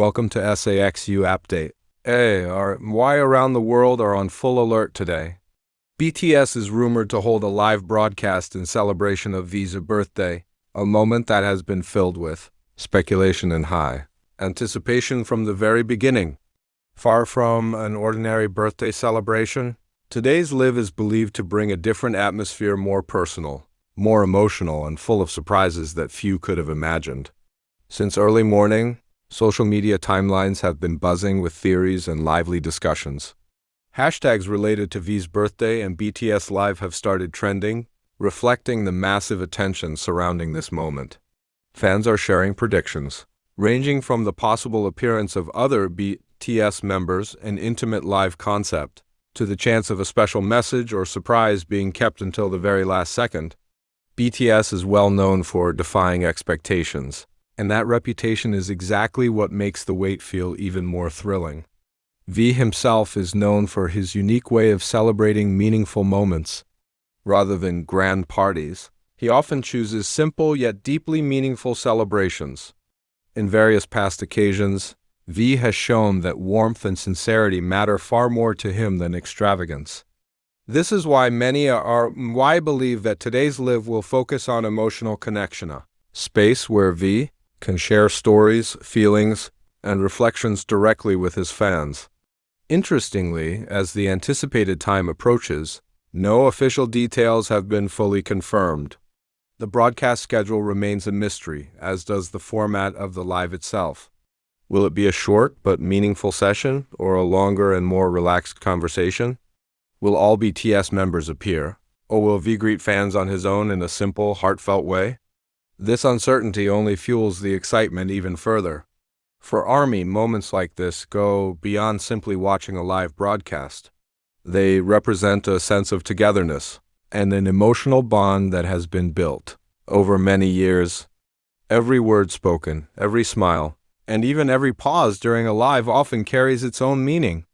welcome to SAXU Update. Why around the world are on full alert today? BTS is rumored to hold a live broadcast in celebration of V's birthday, a moment that has been filled with speculation and high anticipation from the very beginning. Far from an ordinary birthday celebration, today's live is believed to bring a different atmosphere, more personal, more emotional, and full of surprises that few could have imagined. Since early morning, social media timelines have been buzzing with theories and lively discussions. Hashtags related to V's birthday and BTS Live have started trending, reflecting the massive attention surrounding this moment. Fans are sharing predictions, ranging from the possible appearance of other BTS members, an intimate live concept, to the chance of a special message or surprise being kept until the very last second. BTS is well known for defying expectations, and that reputation is exactly what makes the wait feel even more thrilling. V himself is known for his unique way of celebrating meaningful moments. Rather than grand parties, he often chooses simple yet deeply meaningful celebrations. In various past occasions, V has shown that warmth and sincerity matter far more to him than extravagance. This is why many believe that today's live will focus on emotional connection, a space where V can share stories, feelings, and reflections directly with his fans. Interestingly, as the anticipated time approaches, no official details have been fully confirmed. The broadcast schedule remains a mystery, as does the format of the live itself. Will it be a short but meaningful session, or a longer and more relaxed conversation? Will all BTS members appear, or will V greet fans on his own in a simple, heartfelt way? This uncertainty only fuels the excitement even further. For ARMY, moments like this go beyond simply watching a live broadcast. They represent a sense of togetherness and an emotional bond that has been built over many years. Every word spoken, every smile, and even every pause during a live often carries its own meaning.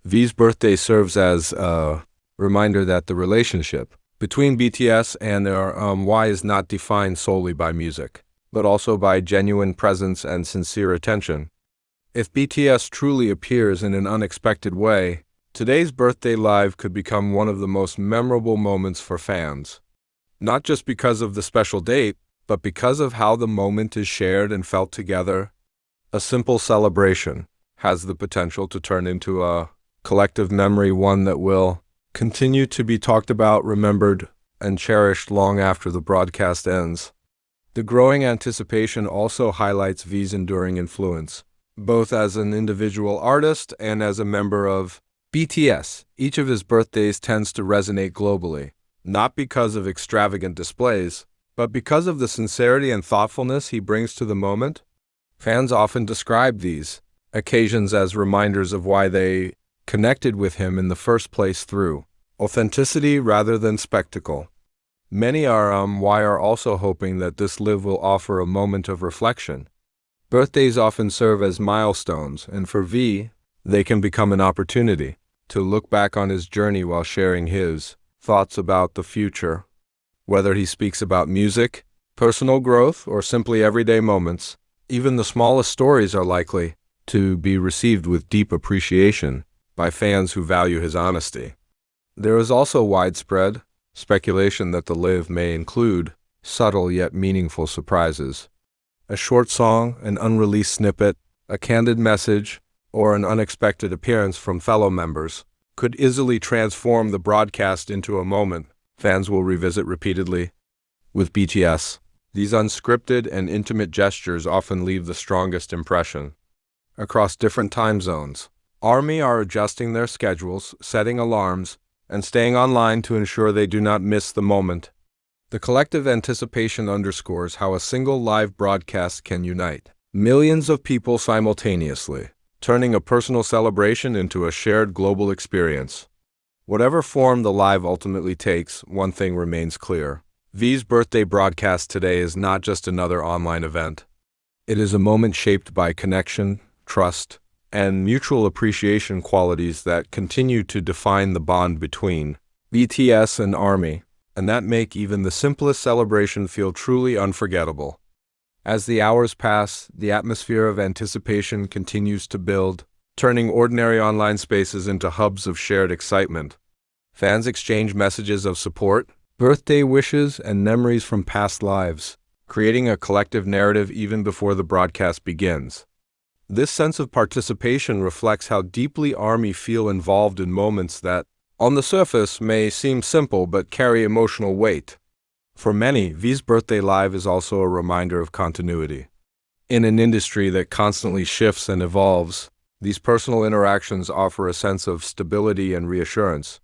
V's birthday serves as a reminder that the relationship between BTS and their Y is not defined solely by music, but also by genuine presence and sincere attention. If BTS truly appears in an unexpected way, today's birthday live could become one of the most memorable moments for fans. Not just because of the special date, but because of how the moment is shared and felt together. A simple celebration has the potential to turn into a collective memory, one that will continue to be talked about, remembered, and cherished long after the broadcast ends. The growing anticipation also highlights V's enduring influence, both as an individual artist and as a member of BTS. Each of his birthdays tends to resonate globally, not because of extravagant displays, but because of the sincerity and thoughtfulness he brings to the moment. Fans often describe these occasions as reminders of why they connected with him in the first place through authenticity rather than spectacle. Many are also hoping that this live will offer a moment of reflection. Birthdays often serve as milestones, and for V, they can become an opportunity to look back on his journey while sharing his thoughts about the future. Whether he speaks about music, personal growth, or simply everyday moments, even the smallest stories are likely to be received with deep appreciation by fans who value his honesty. There is also widespread speculation that the live may include subtle yet meaningful surprises. A short song, an unreleased snippet, a candid message, or an unexpected appearance from fellow members could easily transform the broadcast into a moment fans will revisit repeatedly. With BTS, these unscripted and intimate gestures often leave the strongest impression. Across different time zones, ARMY are adjusting their schedules, setting alarms, and staying online to ensure they do not miss the moment. The collective anticipation underscores how a single live broadcast can unite millions of people simultaneously, turning a personal celebration into a shared global experience. Whatever form the live ultimately takes, one thing remains clear. V's birthday broadcast today is not just another online event. It is a moment shaped by connection, trust, and mutual appreciation, qualities that continue to define the bond between BTS and ARMY, and that make even the simplest celebration feel truly unforgettable. As the hours pass, the atmosphere of anticipation continues to build, turning ordinary online spaces into hubs of shared excitement. Fans exchange messages of support, birthday wishes, and memories from past lives, creating a collective narrative even before the broadcast begins. This sense of participation reflects how deeply ARMY feel involved in moments that, on the surface, may seem simple but carry emotional weight. For many, V's Birthday Live is also a reminder of continuity. In an industry that constantly shifts and evolves, these personal interactions offer a sense of stability and reassurance.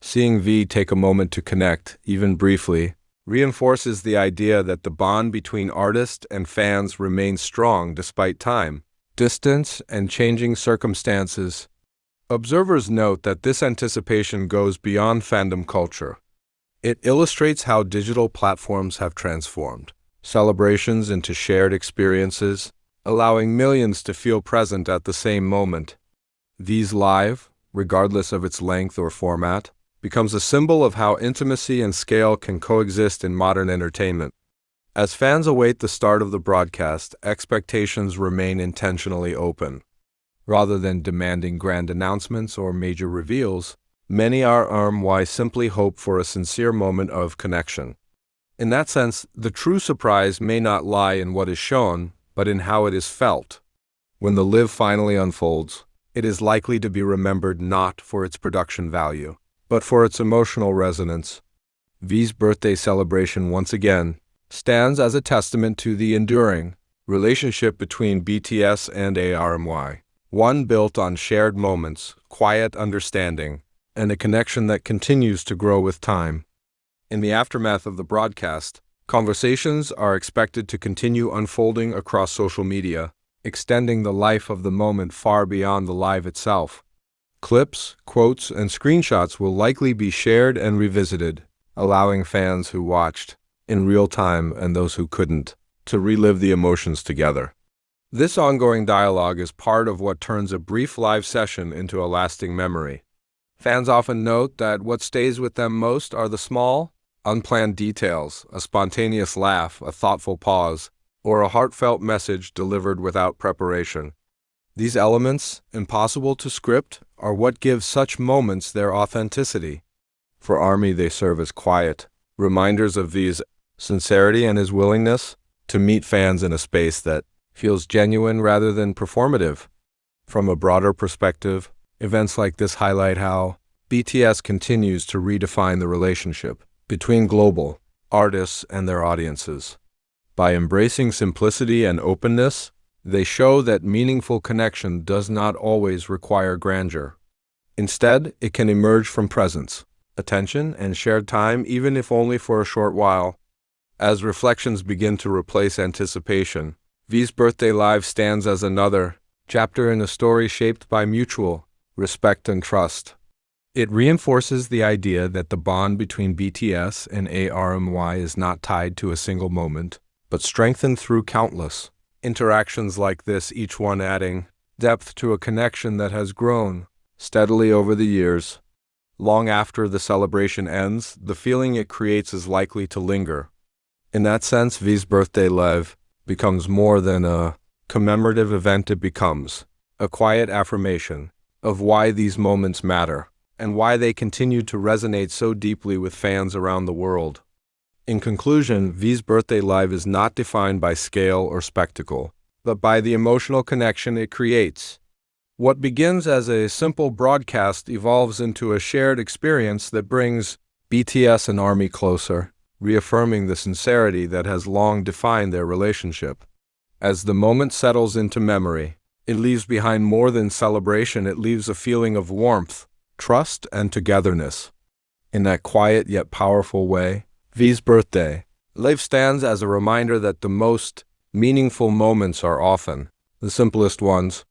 Seeing V take a moment to connect, even briefly, reinforces the idea that the bond between artist and fans remains strong despite time, distance, and changing circumstances. Observers note that this anticipation goes beyond fandom culture. It illustrates how digital platforms have transformed celebrations into shared experiences, allowing millions to feel present at the same moment. V's Live, regardless of its length or format, becomes a symbol of how intimacy and scale can coexist in modern entertainment. As fans await the start of the broadcast, expectations remain intentionally open. Rather than demanding grand announcements or major reveals, many RMY simply hope for a sincere moment of connection. In that sense, the true surprise may not lie in what is shown, but in how it is felt. When the live finally unfolds, it is likely to be remembered not for its production value, but for its emotional resonance. V's birthday celebration once again stands as a testament to the enduring relationship between BTS and ARMY, one built on shared moments, quiet understanding, and a connection that continues to grow with time. In the aftermath of the broadcast, conversations are expected to continue unfolding across social media, extending the life of the moment far beyond the live itself. Clips, quotes, and screenshots will likely be shared and revisited, allowing fans who watched in real time and those who couldn't to relive the emotions together. This ongoing dialogue is part of what turns a brief live session into a lasting memory. Fans often note that what stays with them most are the small, unplanned details, a spontaneous laugh, a thoughtful pause, or a heartfelt message delivered without preparation. These elements, impossible to script, are what give such moments their authenticity. For ARMY, they serve as quiet reminders of V's sincerity and his willingness to meet fans in a space that feels genuine rather than performative. From a broader perspective, events like this highlight how BTS continues to redefine the relationship between global artists and their audiences. By embracing simplicity and openness, they show that meaningful connection does not always require grandeur. Instead, it can emerge from presence, attention, and shared time, even if only for a short while. As reflections begin to replace anticipation, V's Birthday Live stands as another chapter in a story shaped by mutual respect and trust. It reinforces the idea that the bond between BTS and ARMY is not tied to a single moment, but strengthened through countless interactions like this, each one adding depth to a connection that has grown steadily over the years. Long after the celebration ends, the feeling it creates is likely to linger. In that sense, V's Birthday Live becomes more than a commemorative event. It becomes a quiet affirmation of why these moments matter and why they continue to resonate so deeply with fans around the world. In conclusion, V's Birthday Live is not defined by scale or spectacle, but by the emotional connection it creates. What begins as a simple broadcast evolves into a shared experience that brings BTS and ARMY closer, reaffirming the sincerity that has long defined their relationship. As the moment settles into memory, it leaves behind more than celebration. It leaves a feeling of warmth, trust, and togetherness. In that quiet yet powerful way, V's Birthday Live stands as a reminder that the most meaningful moments are often the simplest ones,